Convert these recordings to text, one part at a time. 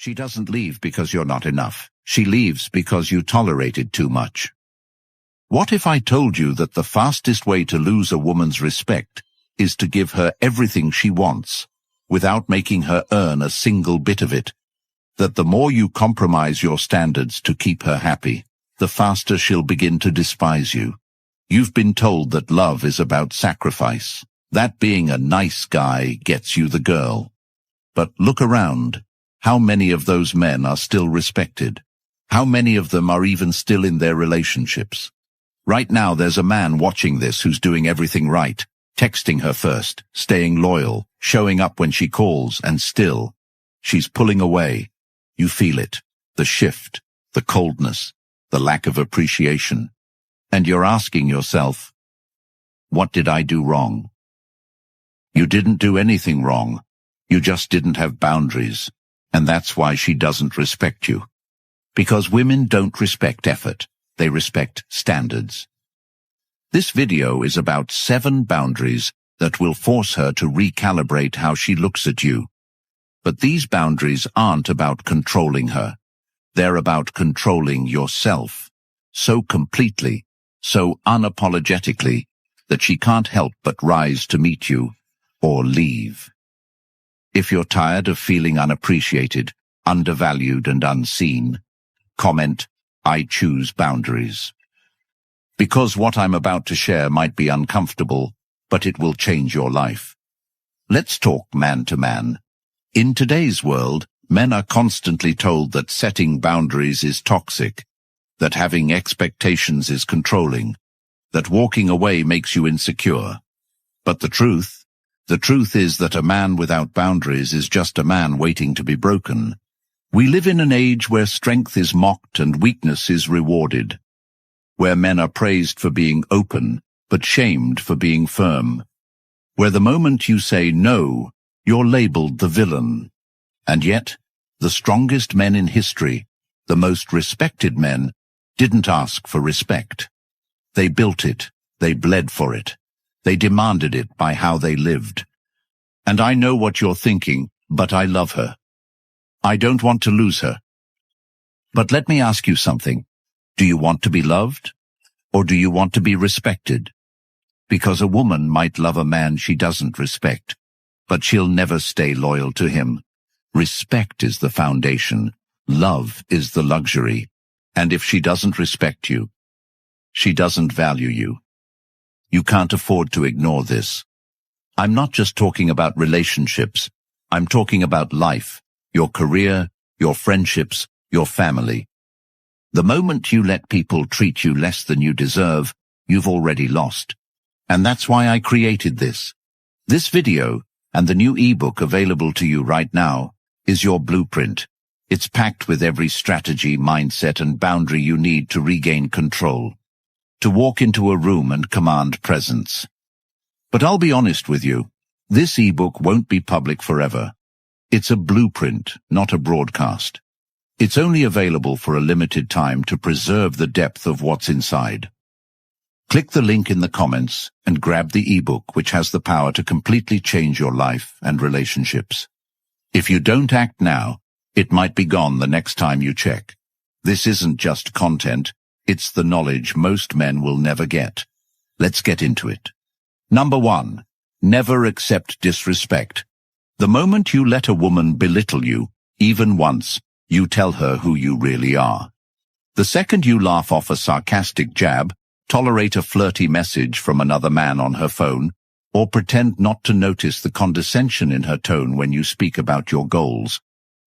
She doesn't leave because you're not enough. She leaves because you tolerated too much. What if I told you that the fastest way to lose a woman's respect is to give her everything she wants, without making her earn a single bit of it? That the more you compromise your standards to keep her happy, the faster she'll begin to despise you. You've been told that love is about sacrifice, that being a nice guy gets you the girl. But look around. How many of those men are still respected? How many of them are even still in their relationships? Right now there's a man watching this who's doing everything right, texting her first, staying loyal, showing up when she calls, and still, she's pulling away. You feel it, the shift, the coldness, the lack of appreciation. And you're asking yourself, what did I do wrong? You didn't do anything wrong. You just didn't have boundaries. And that's why she doesn't respect you. Because women don't respect effort. They respect standards. This video is about 7 boundaries that will force her to recalibrate how she looks at you. But these boundaries aren't about controlling her. They're about controlling yourself. So completely, so unapologetically, that she can't help but rise to meet you or leave. If you're tired of feeling unappreciated, undervalued, and unseen, comment, I choose boundaries. Because what I'm about to share might be uncomfortable, but it will change your life. Let's talk man to man. In today's world, men are constantly told that setting boundaries is toxic, that having expectations is controlling, that walking away makes you insecure. But the truth is that a man without boundaries is just a man waiting to be broken. We live in an age where strength is mocked and weakness is rewarded, where men are praised for being open, but shamed for being firm, where the moment you say no, you're labeled the villain. And yet, the strongest men in history, the most respected men, didn't ask for respect. They built it, they bled for it, they demanded it by how they lived. And I know what you're thinking, but I love her. I don't want to lose her. But let me ask you something. Do you want to be loved? Or do you want to be respected? Because a woman might love a man she doesn't respect, but she'll never stay loyal to him. Respect is the foundation. Love is the luxury. And if she doesn't respect you, she doesn't value you. You can't afford to ignore this. I'm not just talking about relationships. I'm talking about life, your career, your friendships, your family. The moment you let people treat you less than you deserve, you've already lost. And that's why I created this. This video, and the new ebook available to you right now, is your blueprint. It's packed with every strategy, mindset, and boundary you need to regain control, to walk into a room and command presence. But I'll be honest with you, this ebook won't be public forever. It's a blueprint, not a broadcast. It's only available for a limited time to preserve the depth of what's inside. Click the link in the comments and grab the ebook, which has the power to completely change your life and relationships. If you don't act now, it might be gone the next time you check. This isn't just content, it's the knowledge most men will never get. Let's get into it. Number 1. Never accept disrespect. The moment you let a woman belittle you, even once, you tell her who you really are. The second you laugh off a sarcastic jab, tolerate a flirty message from another man on her phone, or pretend not to notice the condescension in her tone when you speak about your goals,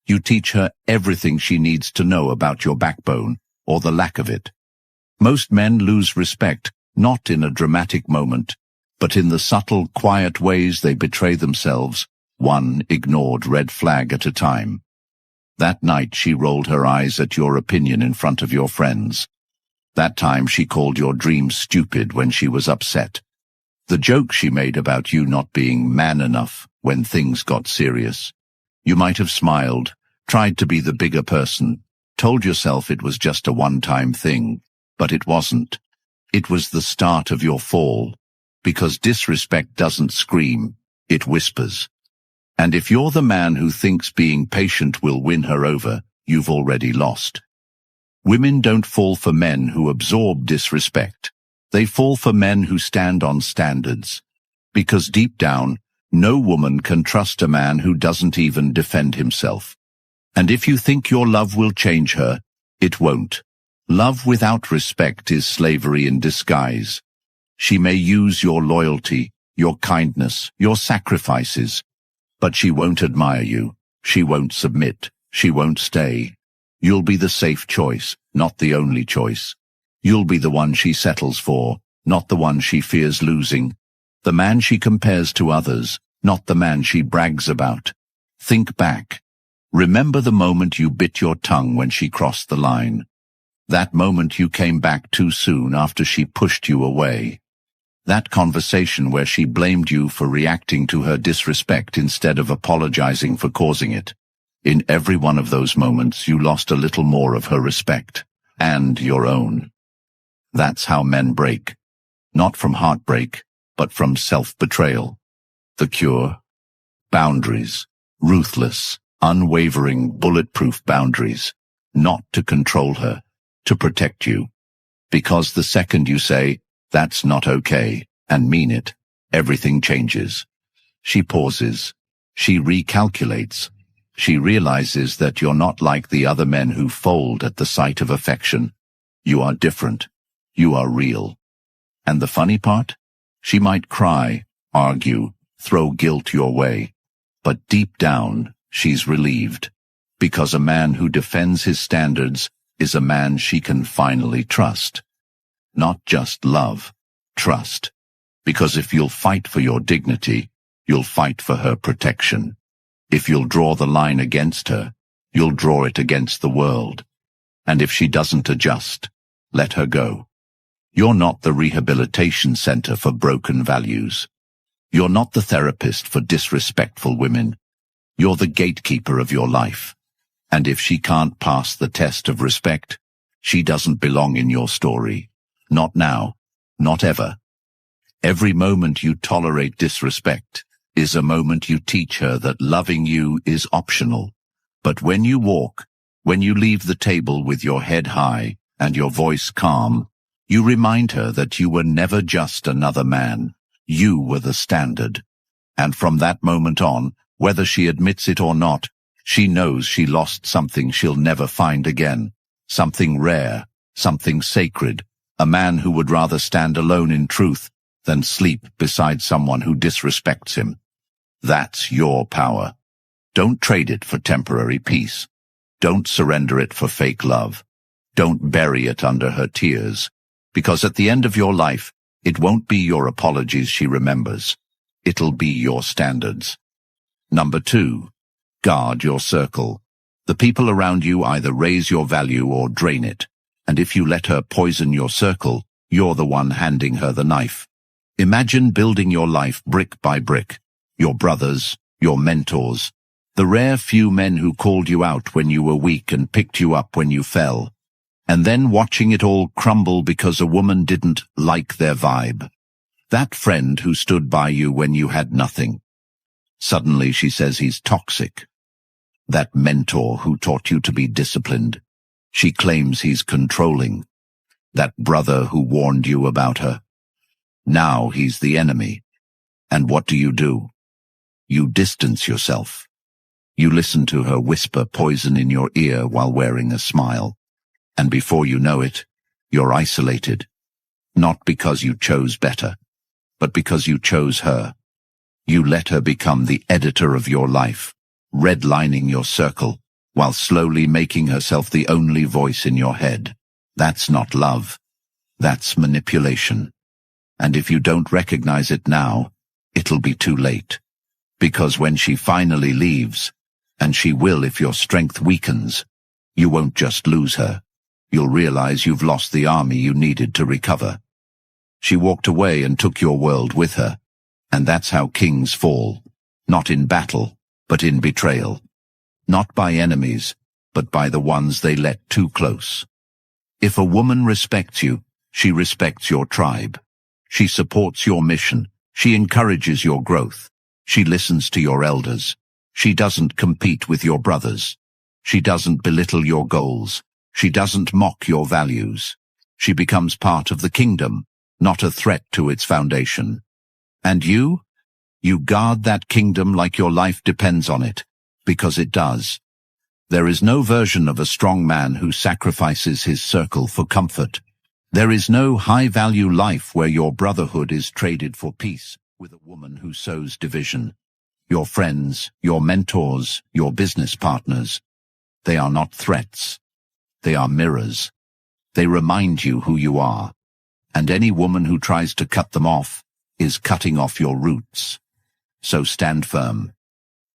you teach her everything she needs to know about your backbone, or the lack of it. Most men lose respect, not in a dramatic moment, but in the subtle, quiet ways they betray themselves, one ignored red flag at a time. That night she rolled her eyes at your opinion in front of your friends. That time she called your dreams stupid when she was upset. The joke she made about you not being man enough when things got serious. You might have smiled, tried to be the bigger person, told yourself it was just a one-time thing, but it wasn't. It was the start of your fall, because disrespect doesn't scream, it whispers. And if you're the man who thinks being patient will win her over, you've already lost. Women don't fall for men who absorb disrespect. They fall for men who stand on standards. Because deep down, no woman can trust a man who doesn't even defend himself. And if you think your love will change her, it won't. Love without respect is slavery in disguise. She may use your loyalty, your kindness, your sacrifices, but she won't admire you. She won't submit. She won't stay. You'll be the safe choice, not the only choice. You'll be the one she settles for, not the one she fears losing. The man she compares to others, not the man she brags about. Think back. Remember the moment you bit your tongue when she crossed the line. That moment you came back too soon after she pushed you away. That conversation where she blamed you for reacting to her disrespect instead of apologizing for causing it. In every one of those moments you lost a little more of her respect, and your own. That's how men break. Not from heartbreak, but from self-betrayal. The cure? Boundaries. Ruthless, unwavering, bulletproof boundaries. Not to control her, to protect you. Because the second you say, "That's not okay," and mean it, everything changes. She pauses. She recalculates. She realizes that you're not like the other men who fold at the sight of affection. You are different. You are real. And the funny part? She might cry, argue, throw guilt your way. But deep down, she's relieved. Because a man who defends his standards is a man she can finally trust. Not just love, trust. Because if you'll fight for your dignity, you'll fight for her protection. If you'll draw the line against her, you'll draw it against the world. And if she doesn't adjust, let her go. You're not the rehabilitation center for broken values. You're not the therapist for disrespectful women. You're the gatekeeper of your life. And if she can't pass the test of respect, she doesn't belong in your story. Not now, not ever. Every moment you tolerate disrespect is a moment you teach her that loving you is optional. But when you walk, when you leave the table with your head high and your voice calm, you remind her that you were never just another man. You were the standard. And from that moment on, whether she admits it or not, she knows she lost something she'll never find again. Something rare, something sacred. A man who would rather stand alone in truth than sleep beside someone who disrespects him. That's your power. Don't trade it for temporary peace. Don't surrender it for fake love. Don't bury it under her tears. Because at the end of your life, it won't be your apologies she remembers. It'll be your standards. Number 2, guard your circle. The people around you either raise your value or drain it. And if you let her poison your circle, you're the one handing her the knife. Imagine building your life brick by brick. Your brothers, your mentors, the rare few men who called you out when you were weak and picked you up when you fell. And then watching it all crumble because a woman didn't like their vibe. That friend who stood by you when you had nothing. Suddenly she says he's toxic. That mentor who taught you to be disciplined. She claims he's controlling. That brother who warned you about her. Now he's the enemy. And what do? You distance yourself. You listen to her whisper poison in your ear while wearing a smile. And before you know it, you're isolated. Not because you chose better, but because you chose her. You let her become the editor of your life, redlining your circle, while slowly making herself the only voice in your head. That's not love. That's manipulation. And if you don't recognize it now, it'll be too late. Because when she finally leaves, and she will if your strength weakens, you won't just lose her. You'll realize you've lost the army you needed to recover. She walked away and took your world with her. And that's how kings fall. Not in battle, but in betrayal. Not by enemies, but by the ones they let too close. If a woman respects you, she respects your tribe. She supports your mission. She encourages your growth. She listens to your elders. She doesn't compete with your brothers. She doesn't belittle your goals. She doesn't mock your values. She becomes part of the kingdom, not a threat to its foundation. And you guard that kingdom like your life depends on it, because it does. There is no version of a strong man who sacrifices his circle for comfort. There is no high-value life where your brotherhood is traded for peace with a woman who sows division. Your friends, your mentors, your business partners, they are not threats. They are mirrors. They remind you who you are. And any woman who tries to cut them off is cutting off your roots. So stand firm.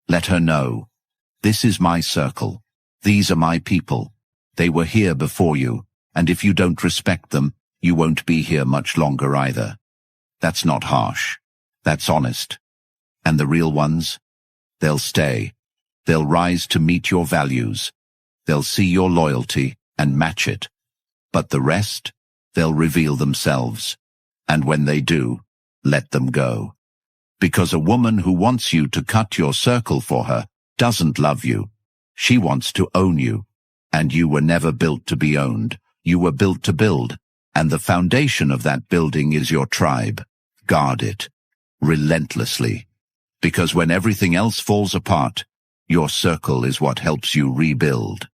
Let her know, this is my circle. These are my people. They were here before you, and if you don't respect them, you won't be here much longer either. That's not harsh. That's honest. And the real ones? They'll stay. They'll rise to meet your values. They'll see your loyalty and match it. But the rest, they'll reveal themselves. And when they do, let them go. Because a woman who wants you to cut your circle for her doesn't love you. She wants to own you. And you were never built to be owned. You were built to build. And the foundation of that building is your tribe. Guard it. Relentlessly. Because when everything else falls apart, your circle is what helps you rebuild.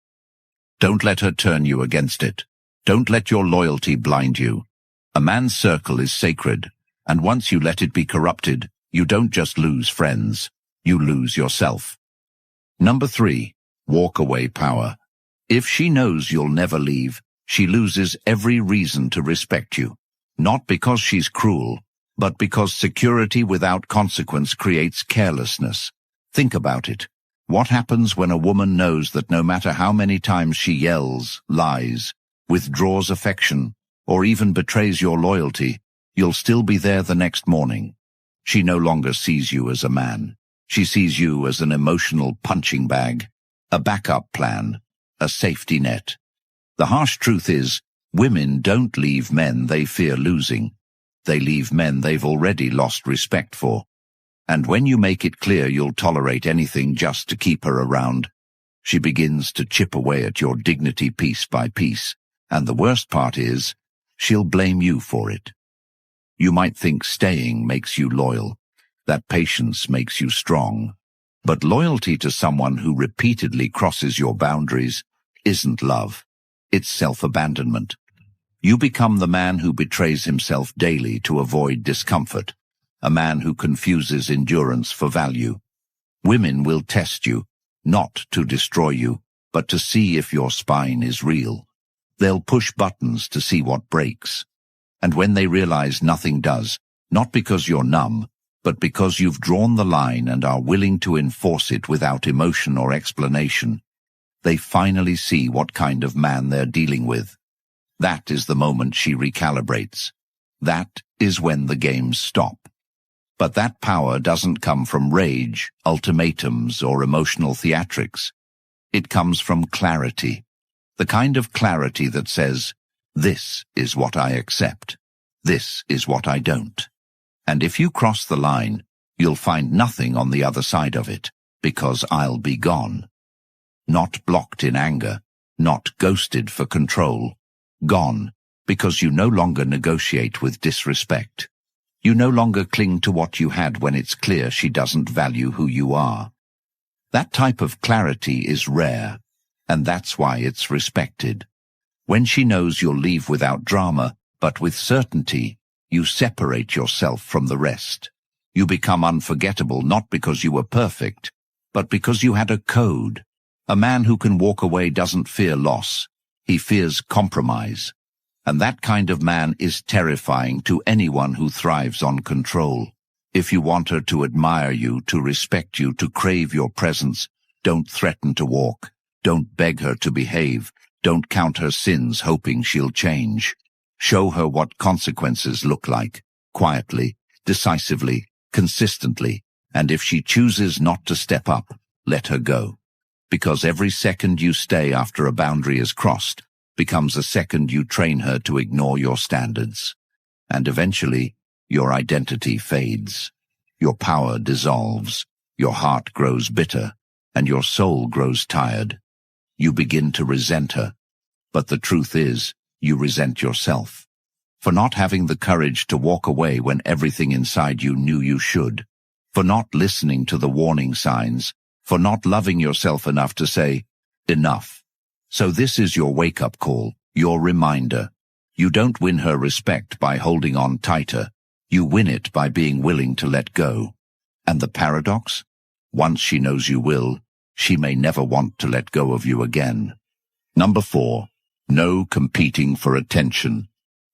Don't let her turn you against it. Don't let your loyalty blind you. A man's circle is sacred, and once you let it be corrupted, you don't just lose friends, you lose yourself. Number 3, walk away power. If she knows you'll never leave, she loses every reason to respect you. Not because she's cruel, but because security without consequence creates carelessness. Think about it. What happens when a woman knows that no matter how many times she yells, lies, withdraws affection, or even betrays your loyalty, you'll still be there the next morning? She no longer sees you as a man. She sees you as an emotional punching bag, a backup plan, a safety net. The harsh truth is, women don't leave men they fear losing. They leave men they've already lost respect for. And when you make it clear you'll tolerate anything just to keep her around, she begins to chip away at your dignity piece by piece. And the worst part is, she'll blame you for it. You might think staying makes you loyal, that patience makes you strong. But loyalty to someone who repeatedly crosses your boundaries isn't love. It's self-abandonment. You become the man who betrays himself daily to avoid discomfort, a man who confuses endurance for value. Women will test you, not to destroy you, but to see if your spine is real. They'll push buttons to see what breaks. And when they realize nothing does, not because you're numb, but because you've drawn the line and are willing to enforce it without emotion or explanation, they finally see what kind of man they're dealing with. That is the moment she recalibrates. That is when the games stop. But that power doesn't come from rage, ultimatums, or emotional theatrics. It comes from clarity. The kind of clarity that says, this is what I accept. This is what I don't. And if you cross the line, you'll find nothing on the other side of it, because I'll be gone. Not blocked in anger, not ghosted for control. Gone, because you no longer negotiate with disrespect. You no longer cling to what you had when it's clear she doesn't value who you are. That type of clarity is rare, and that's why it's respected. When she knows you'll leave without drama, but with certainty, you separate yourself from the rest. You become unforgettable not because you were perfect, but because you had a code. A man who can walk away doesn't fear loss. He fears compromise. And that kind of man is terrifying to anyone who thrives on control. If you want her to admire you, to respect you, to crave your presence, don't threaten to walk. Don't beg her to behave. Don't count her sins hoping she'll change. Show her what consequences look like, quietly, decisively, consistently, and if she chooses not to step up, let her go. Because every second you stay after a boundary is crossed becomes a second you train her to ignore your standards. And eventually, your identity fades. Your power dissolves. Your heart grows bitter, and your soul grows tired. You begin to resent her. But the truth is, you resent yourself for not having the courage to walk away when everything inside you knew you should, for not listening to the warning signs, for not loving yourself enough to say, enough. So this is your wake-up call, your reminder. You don't win her respect by holding on tighter. You win it by being willing to let go. And the paradox? Once she knows you will, she may never want to let go of you again. Number 4. No competing for attention.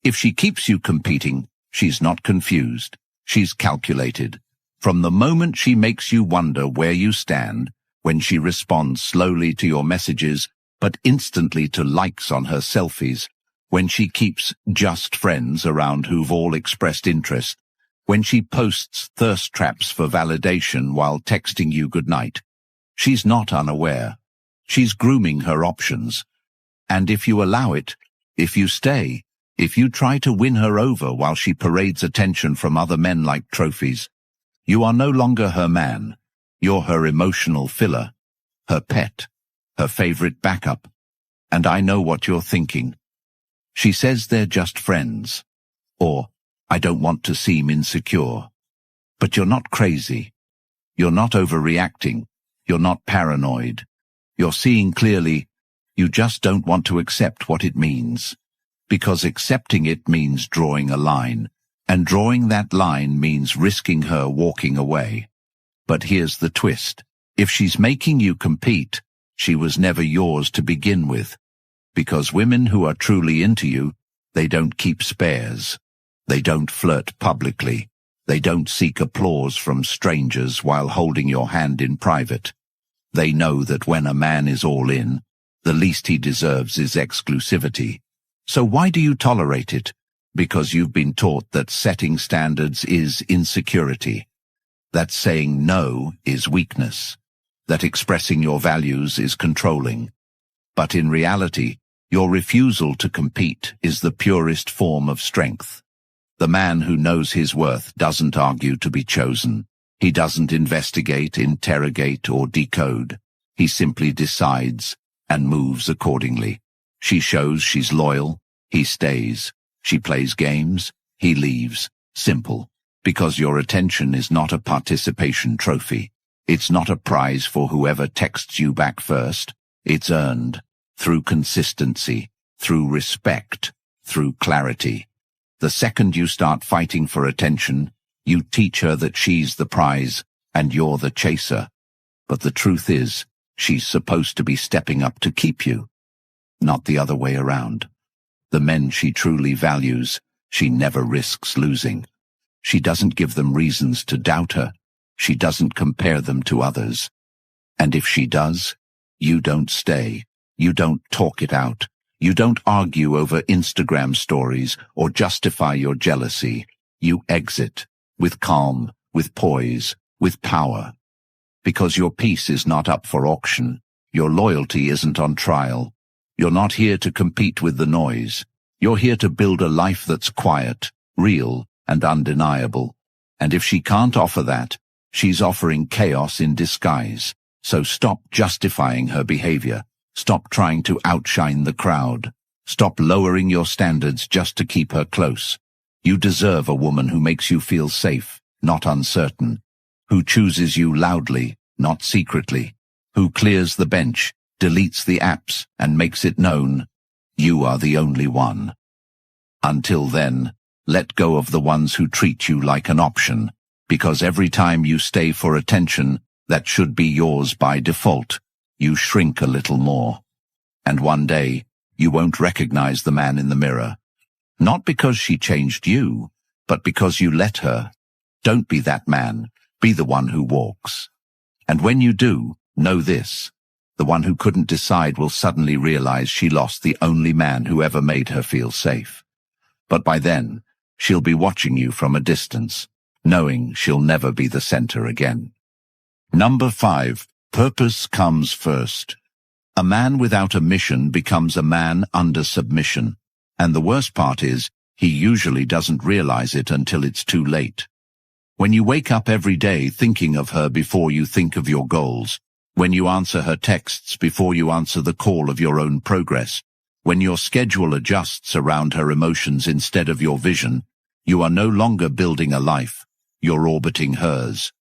If she keeps you competing, she's not confused. She's calculated. From the moment she makes you wonder where you stand, when she responds slowly to your messages, but instantly to likes on her selfies, when she keeps just friends around who've all expressed interest, when she posts thirst traps for validation while texting you goodnight, she's not unaware. She's grooming her options. And if you allow it, if you stay, if you try to win her over while she parades attention from other men like trophies, you are no longer her man. You're her emotional filler, her pet, her favorite backup. And I know what you're thinking. She says they're just friends. Or, I don't want to seem insecure. But you're not crazy. You're not overreacting. You're not paranoid. You're seeing clearly. You just don't want to accept what it means. Because accepting it means drawing a line, and drawing that line means risking her walking away. But here's the twist. If she's making you compete, she was never yours to begin with. Because women who are truly into you, they don't keep spares. They don't flirt publicly. They don't seek applause from strangers while holding your hand in private. They know that when a man is all in, the least he deserves is exclusivity. So why do you tolerate it? Because you've been taught that setting standards is insecurity, that saying no is weakness, that expressing your values is controlling. But in reality, your refusal to compete is the purest form of strength. The man who knows his worth doesn't argue to be chosen. He doesn't investigate, interrogate, or decode. He simply decides and moves accordingly. She shows she's loyal, he stays. She plays games, he leaves. Simple. Because your attention is not a participation trophy. It's not a prize for whoever texts you back first. It's earned through consistency, through respect, through clarity. The second you start fighting for attention, you teach her that she's the prize and you're the chaser. But the truth is, she's supposed to be stepping up to keep you, not the other way around. The men she truly values, she never risks losing. She doesn't give them reasons to doubt her. She doesn't compare them to others. And if she does, you don't stay. You don't talk it out. You don't argue over Instagram stories or justify your jealousy. You exit with calm, with poise, with power. Because your peace is not up for auction. Your loyalty isn't on trial. You're not here to compete with the noise. You're here to build a life that's quiet, real, and undeniable. And if she can't offer that, she's offering chaos in disguise. So stop justifying her behavior. Stop trying to outshine the crowd. Stop lowering your standards just to keep her close. You deserve a woman who makes you feel safe, not uncertain. Who chooses you loudly, not secretly. Who clears the bench, deletes the apps, and makes it known. You are the only one. Until then, let go of the ones who treat you like an option, because every time you stay for attention that should be yours by default, you shrink a little more. And one day, you won't recognize the man in the mirror. Not because she changed you, but because you let her. Don't be that man. Be the one who walks. And when you do, know this. The one who couldn't decide will suddenly realize she lost the only man who ever made her feel safe. But by then, she'll be watching you from a distance, knowing she'll never be the center again. Number 5. Purpose comes first. A man without a mission becomes a man under submission. And the worst part is, he usually doesn't realize it until it's too late. When you wake up every day thinking of her before you think of your goals, when you answer her texts before you answer the call of your own progress, when your schedule adjusts around her emotions instead of your vision, you are no longer building a life, you're orbiting hers.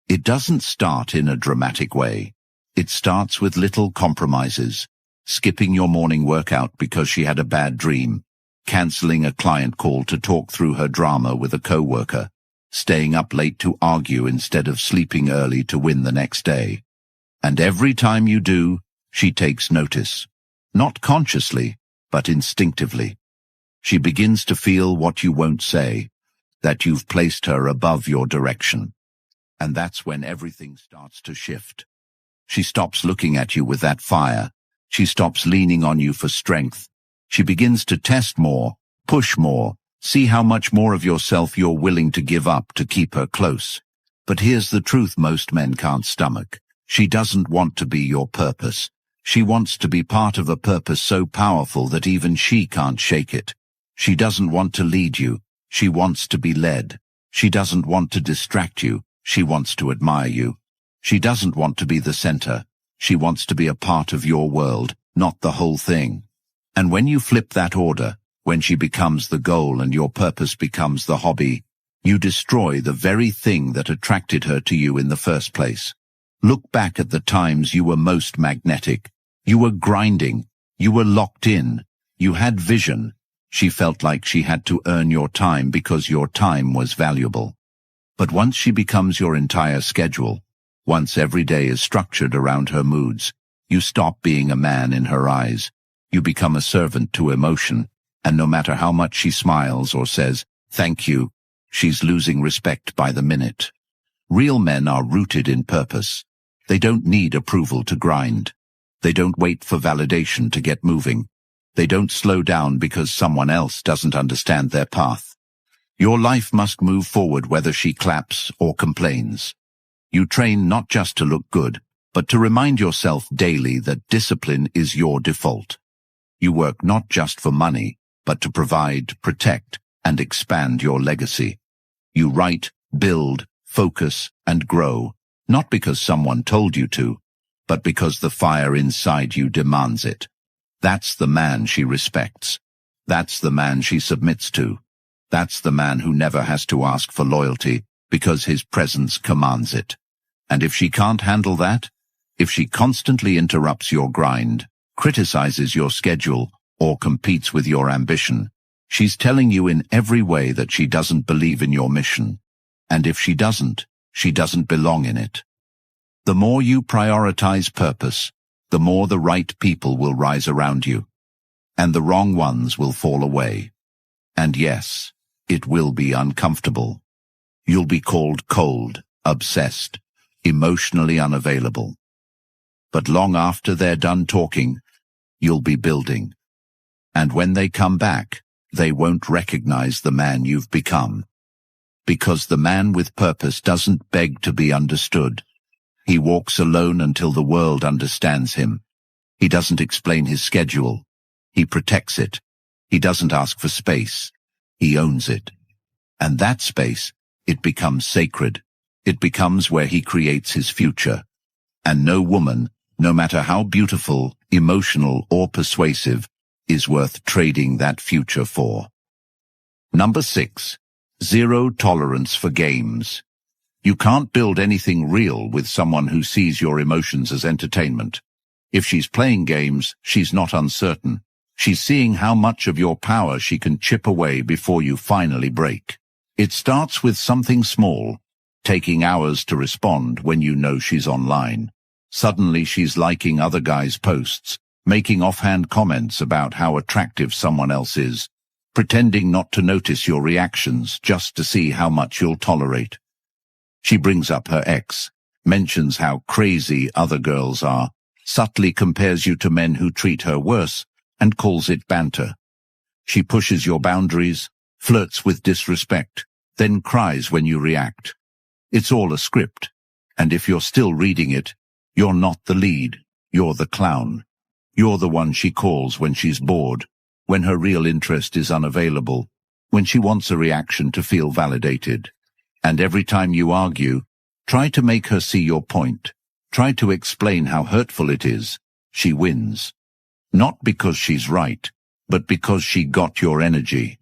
It doesn't start in a dramatic way. It starts with little compromises, skipping your morning workout because she had a bad dream, canceling a client call to talk through her drama with a coworker, staying up late to argue instead of sleeping early to win the next day. And every time you do, she takes notice. Not consciously, but instinctively. She begins to feel what you won't say, that you've placed her above your direction. And that's when everything starts to shift. She stops looking at you with that fire. She stops leaning on you for strength. She begins to test more, push more, see how much more of yourself you're willing to give up to keep her close. But here's the truth most men can't stomach. She doesn't want to be your purpose. She wants to be part of a purpose so powerful that even she can't shake it. She doesn't want to lead you. She wants to be led. She doesn't want to distract you. She wants to admire you. She doesn't want to be the center. She wants to be a part of your world, not the whole thing. And when you flip that order, when she becomes the goal and your purpose becomes the hobby, you destroy the very thing that attracted her to you in the first place. Look back at the times you were most magnetic. You were grinding. You were locked in. You had vision. She felt like she had to earn your time because your time was valuable. But once she becomes your entire schedule, once every day is structured around her moods, you stop being a man in her eyes. You become a servant to emotion, and no matter how much she smiles or says, "Thank you," she's losing respect by the minute. Real men are rooted in purpose. They don't need approval to grind. They don't wait for validation to get moving. They don't slow down because someone else doesn't understand their path. Your life must move forward whether she claps or complains. You train not just to look good, but to remind yourself daily that discipline is your default. You work not just for money, but to provide, protect, and expand your legacy. You write, build, focus, and grow, not because someone told you to, but because the fire inside you demands it. That's the man she respects. That's the man she submits to. That's the man who never has to ask for loyalty because his presence commands it. And if she can't handle that, if she constantly interrupts your grind, criticizes your schedule, or competes with your ambition, she's telling you in every way that she doesn't believe in your mission. And if she doesn't belong in it. The more you prioritize purpose, the more the right people will rise around you, and the wrong ones will fall away. And yes, it will be uncomfortable. You'll be called cold, obsessed, emotionally unavailable. But long after they're done talking, you'll be building. And when they come back, they won't recognize the man you've become. Because the man with purpose doesn't beg to be understood. He walks alone until the world understands him. He doesn't explain his schedule. He protects it. He doesn't ask for space. He owns it. And that space, it becomes sacred. It becomes where he creates his future. And no woman, no matter how beautiful, emotional, or persuasive, is worth trading that future for. Number 6. Zero tolerance for games. You can't build anything real with someone who sees your emotions as entertainment. If she's playing games, she's not uncertain. She's seeing how much of your power she can chip away before you finally break. It starts with something small, taking hours to respond when you know she's online. Suddenly she's liking other guys' posts, making offhand comments about how attractive someone else is, pretending not to notice your reactions just to see how much you'll tolerate. She brings up her ex, mentions how crazy other girls are, subtly compares you to men who treat her worse, and calls it banter. She pushes your boundaries, flirts with disrespect, then cries when you react. It's all a script, and if you're still reading it, you're not the lead, you're the clown. You're the one she calls when she's bored, when her real interest is unavailable, when she wants a reaction to feel validated. And every time you argue, try to make her see your point. Try to explain how hurtful it is. She wins. Not because she's right, but because she got your energy.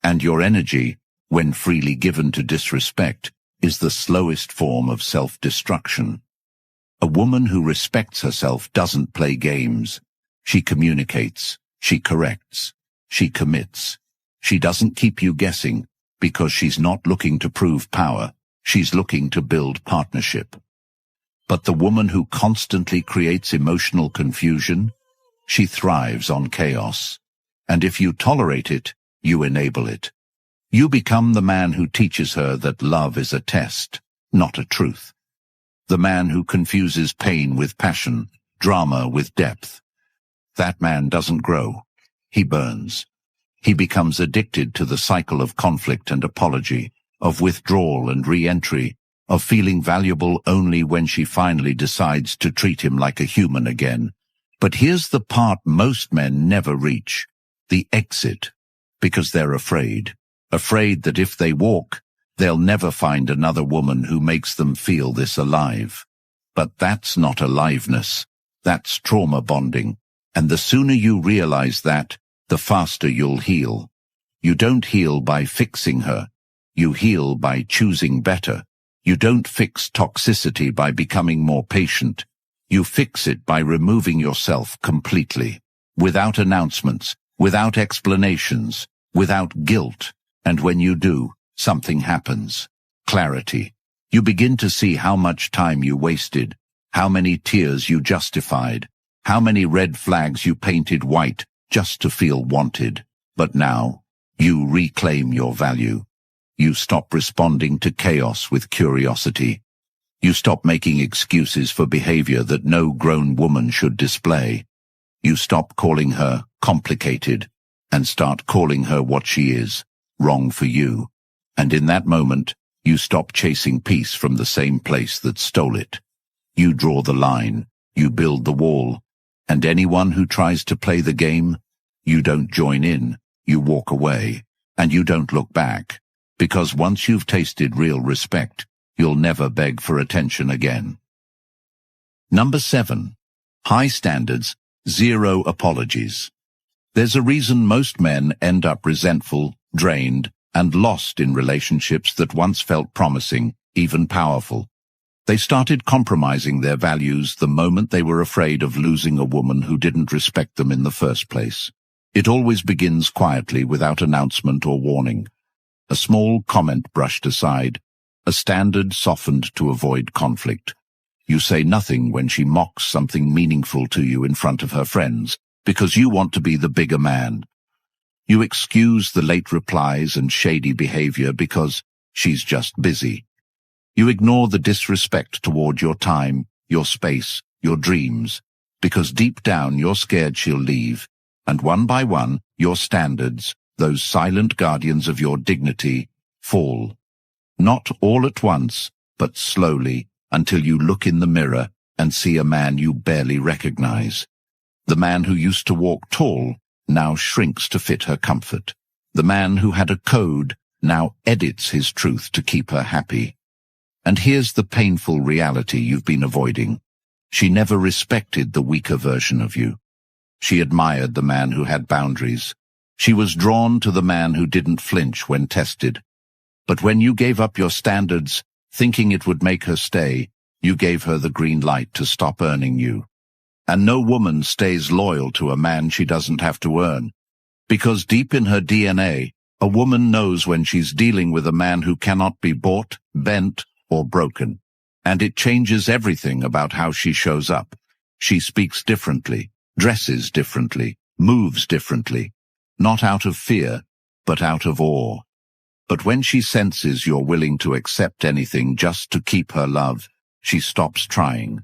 And your energy, when freely given to disrespect, is the slowest form of self-destruction. A woman who respects herself doesn't play games. She communicates. She corrects. She commits. She doesn't keep you guessing, because she's not looking to prove power. She's looking to build partnership. But the woman who constantly creates emotional confusion, she thrives on chaos. And if you tolerate it, you enable it. You become the man who teaches her that love is a test, not a truth. The man who confuses pain with passion, drama with depth. That man doesn't grow. He burns. He becomes addicted to the cycle of conflict and apology, of withdrawal and re-entry, of feeling valuable only when she finally decides to treat him like a human again. But here's the part most men never reach, the exit, because they're afraid that if they walk, they'll never find another woman who makes them feel this alive. But that's not aliveness, that's trauma bonding, and the sooner you realize that, the faster you'll heal. You don't heal by fixing her, you heal by choosing better. You don't fix toxicity by becoming more patient. You fix it by removing yourself completely, without announcements, without explanations, without guilt. And when you do, something happens. Clarity. You begin to see how much time you wasted, how many tears you justified, how many red flags you painted white just to feel wanted. But now, you reclaim your value. You stop responding to chaos with curiosity. You stop making excuses for behavior that no grown woman should display. You stop calling her complicated and start calling her what she is, wrong for you. And in that moment, you stop chasing peace from the same place that stole it. You draw the line, you build the wall, and anyone who tries to play the game, you don't join in, you walk away, and you don't look back. Because once you've tasted real respect, you'll never beg for attention again. Number 7. High standards, zero apologies. There's a reason most men end up resentful, drained, and lost in relationships that once felt promising, even powerful. They started compromising their values the moment they were afraid of losing a woman who didn't respect them in the first place. It always begins quietly without announcement or warning. A small comment brushed aside, a standard softened to avoid conflict. You say nothing when she mocks something meaningful to you in front of her friends, because you want to be the bigger man. You excuse the late replies and shady behavior because she's just busy. You ignore the disrespect toward your time, your space, your dreams, because deep down you're scared she'll leave, and one by one, your standards, those silent guardians of your dignity, fall. Not all at once, but slowly, until you look in the mirror and see a man you barely recognize. The man who used to walk tall now shrinks to fit her comfort. The man who had a code now edits his truth to keep her happy. And here's the painful reality you've been avoiding. She never respected the weaker version of you. She admired the man who had boundaries. She was drawn to the man who didn't flinch when tested. But when you gave up your standards, thinking it would make her stay, you gave her the green light to stop earning you. And no woman stays loyal to a man she doesn't have to earn. Because deep in her DNA, a woman knows when she's dealing with a man who cannot be bought, bent, or broken. And it changes everything about how she shows up. She speaks differently, dresses differently, moves differently. Not out of fear, but out of awe. But when she senses you're willing to accept anything just to keep her love, she stops trying.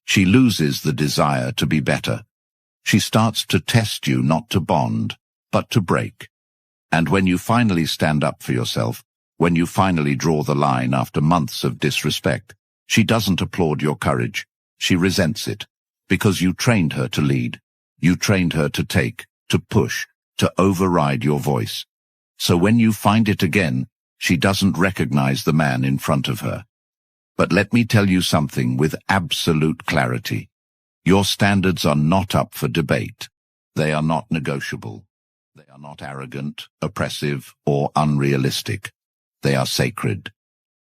She loses the desire to be better. She starts to test you not to bond, but to break. And when you finally stand up for yourself, when you finally draw the line after months of disrespect, she doesn't applaud your courage. She resents it, because you trained her to lead. You trained her to take, to push, to override your voice. So when you find it again, She doesn't recognize the man in front of her. But let me tell you something with absolute clarity. Your standards are not up for debate. They are not negotiable. They are not arrogant, oppressive, or unrealistic. They are sacred.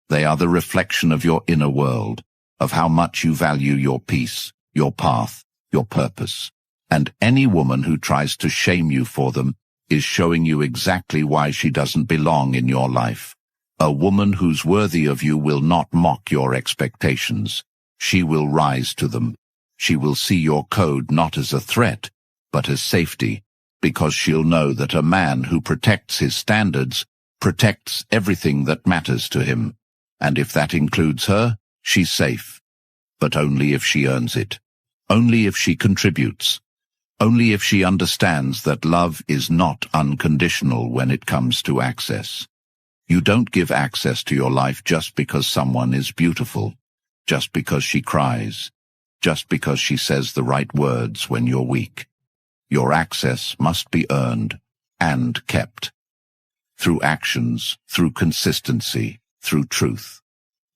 They are the reflection of your inner world, of how much you value your peace, your path, your purpose. And any woman who tries to shame you for them is showing you exactly why she doesn't belong in your life. A woman who's worthy of you will not mock your expectations. She will rise to them. She will see your code not as a threat, but as safety, because she'll know that a man who protects his standards protects everything that matters to him. And if that includes her, she's safe. But only if she earns it. Only if she contributes. Only if she understands that love is not unconditional when it comes to access. You don't give access to your life just because someone is beautiful, just because she cries, just because she says the right words when you're weak. Your access must be earned and kept. Through actions, through consistency, through truth.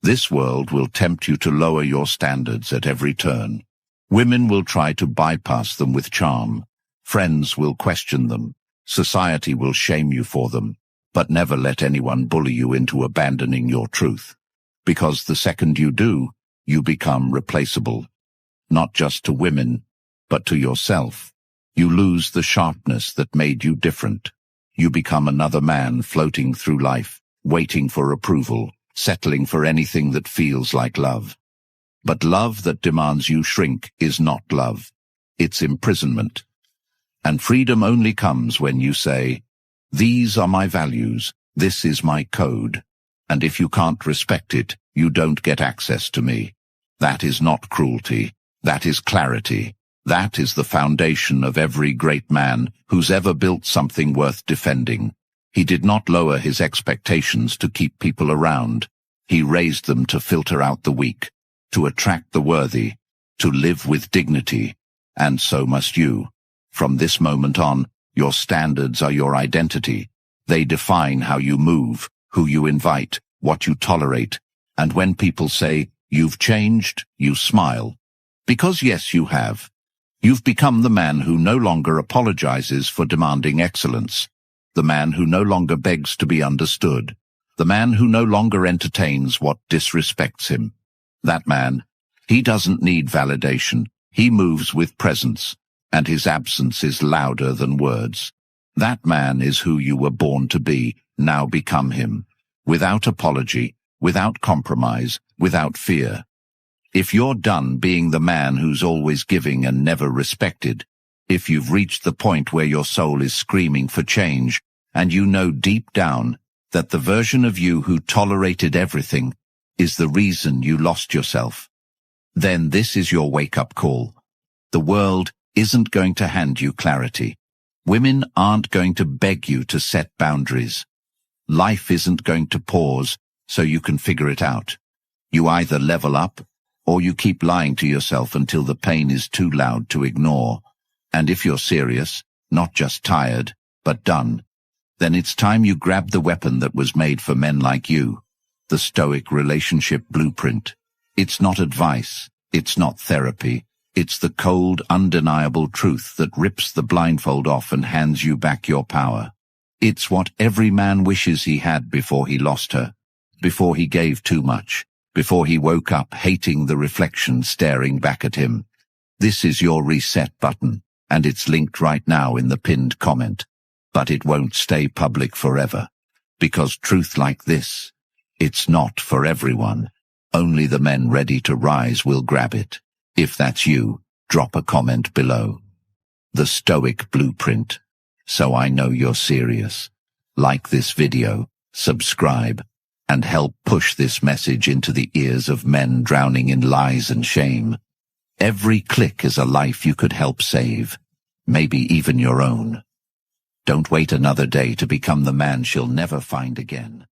This world will tempt you to lower your standards at every turn. Women will try to bypass them with charm. Friends will question them. Society will shame you for them. But never let anyone bully you into abandoning your truth. Because the second you do, you become replaceable. Not just to women, but to yourself. You lose the sharpness that made you different. You become another man floating through life, waiting for approval, settling for anything that feels like love. But love that demands you shrink is not love. It's imprisonment. And freedom only comes when you say, "These are my values, this is my code, and if you can't respect it, you don't get access to me." That is not cruelty, that is clarity. That is the foundation of every great man who's ever built something worth defending. He did not lower his expectations to keep people around. He raised them to filter out the weak, to attract the worthy, to live with dignity. And so must you. From this moment on, your standards are your identity. They define how you move, who you invite, what you tolerate. And when people say, "You've changed," you smile. Because yes, you have. You've become the man who no longer apologizes for demanding excellence. The man who no longer begs to be understood. The man who no longer entertains what disrespects him. That man, he doesn't need validation. He moves with presence. And his absence is louder than words. That man is who you were born to be. Now become him. Without apology, without compromise, without fear. If you're done being the man who's always giving and never respected, if you've reached the point where your soul is screaming for change, and you know deep down that the version of you who tolerated everything is the reason you lost yourself, then this is your wake-up call. The world isn't going to hand you clarity. Women aren't going to beg you to set boundaries. Life isn't going to pause so you can figure it out. You either level up, or you keep lying to yourself until the pain is too loud to ignore. And if you're serious, not just tired, but done, then it's time you grab the weapon that was made for men like you, the Stoic relationship blueprint. It's not advice, it's not therapy. It's the cold, undeniable truth that rips the blindfold off and hands you back your power. It's what every man wishes he had before he lost her, before he gave too much, before he woke up hating the reflection staring back at him. This is your reset button, and it's linked right now in the pinned comment. But it won't stay public forever, because truth like this, it's not for everyone. Only the men ready to rise will grab it. If that's you, drop a comment below. The Stoic Blueprint. So I know you're serious. Like this video, subscribe, and help push this message into the ears of men drowning in lies and shame. Every click is a life you could help save, maybe even your own. Don't wait another day to become the man she'll never find again.